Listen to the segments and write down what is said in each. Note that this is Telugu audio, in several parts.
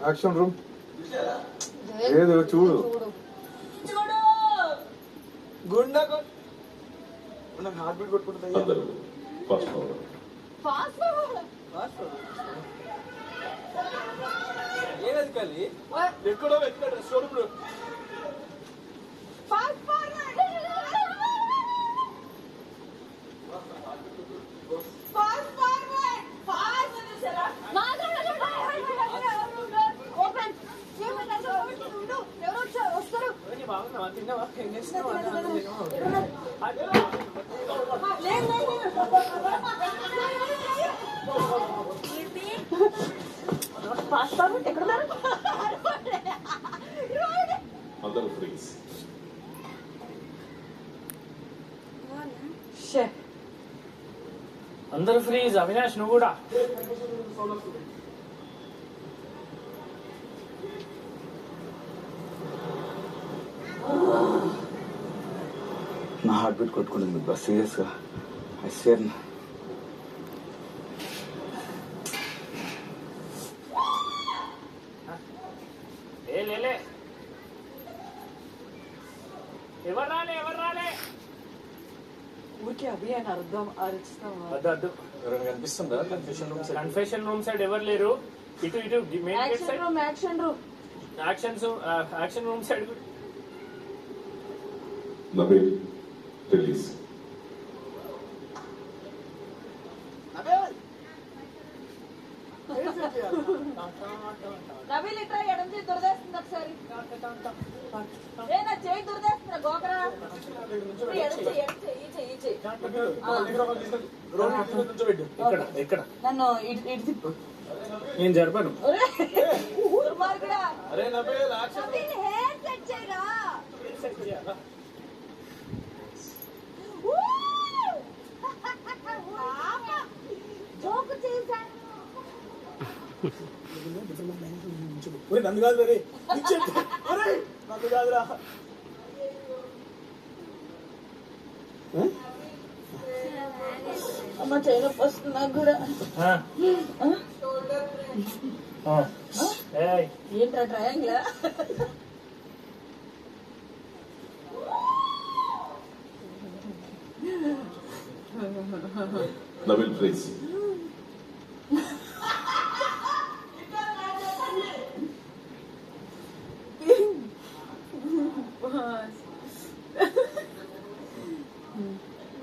యాక్షన్ రూమ్ ఏదో చూడు గుండె నాకు హార్ట్ బీట్ కొట్టుకుంటుంది. ఏది కలి ఎక్కడో ఎక్కడ షోరూమ్ అందరూ ఫ్రీజ్. అవినాష్ నువ్వు కూడా నా హార్ట్ బీట్ కొట్టుకుంటుంది బిగ్ బాస్ సీరియస్ గా. ఐ స్వేర్ లేలే ఎవరు రాలే ఊరికే అభి అని అర్థం అరుస్తావా? అద్దు ఎవరైనా కనిపిస్తుందా కన్ఫెషన్ రూమ్ సైడ్ ఎవరు లేరు. ఇటు main gate side action room side Nabeel release. Nabeel ఇట్లా ఎడం చేయి దురదేస్తుంది ఒకసారి. చేయి దురదేస్తున్నా గోకరా. నన్ను ఇటు తిప్పు. నేను జరపను. నన్ను కాదు నన్ను కాదురా. అమ్మ చైనా ఫస్ట్ నాకు కూడా ఏంట్రా ట్రయాంగిల్? నబీల్ ప్లీజ్.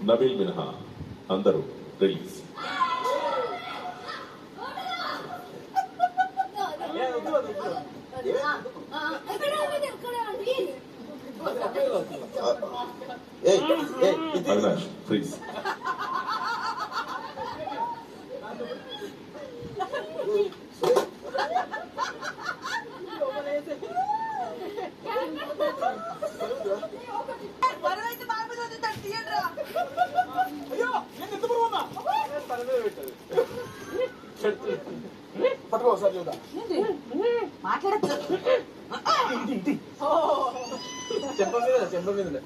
నబీల్ మినహా అందరూ రిలీజ్. అవినాష్ ప్లీజ్. పట్టుకోసారి చూద్దాం. మాట్లాడచ్చు చెంప మీద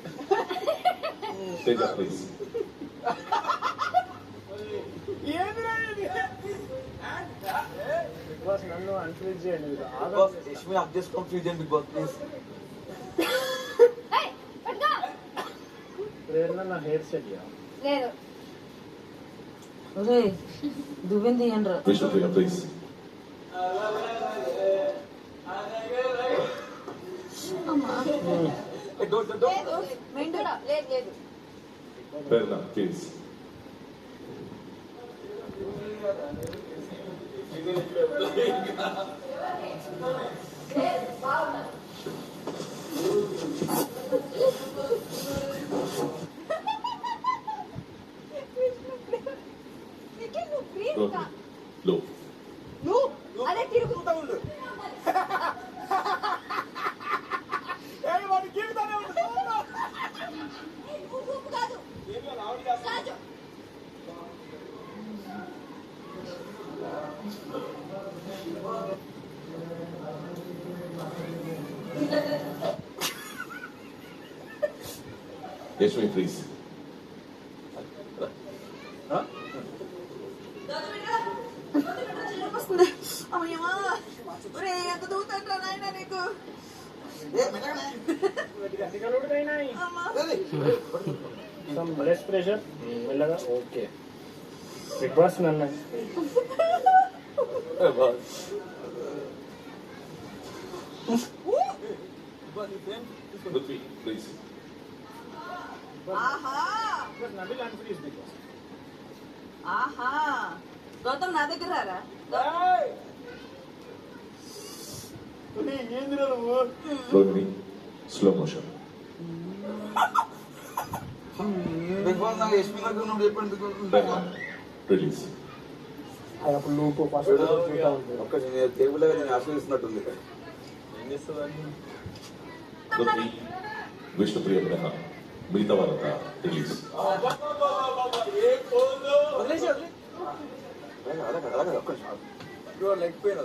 తేజ ప్లీజ్. నన్ను అన్ఫ్రీజ్ చేయండి. యష్మి అప్ చేసుకోండి ఫ్రీజ్ చేయండి బిగ్ బాస్ ప్లీజ్. ప్రేరణ నా హెయిర్ సెట్ లేదు. ఒరే దువ్వెన్ తీయండి. విష్ణుప్రియ ప్లీజ్. Prerana please. లో అదే తిరుగు Yashmi, please. అమ్మయ్యా ఒరే, ఎంత దూకుతాంట్రా నాయనా నీకు అమ్మా. బ్లడ్ ప్రెషర్ మెల్లగా ఓకే బిగ్ బాస్ నన్ను Prithvi, please. ఆహా ఆహా గౌతమ్ నా దగ్గర రారా Rohini, slow motion. Bigg Boss నాకు ఎస్పీ నాకు నువ్వు చెప్పండి Prerna, release. అప్పుడు లూపు ఒక్క టేబుల్ దగ్గర నేను ఆశ్రయిస్తున్నట్టుంది ఏం చేస్తుందని Prithvi, Vishnupriya Graha, మిగతా వారంతా రిలీజ్. అలాగే ఒక్క నిమిషం. Leg pain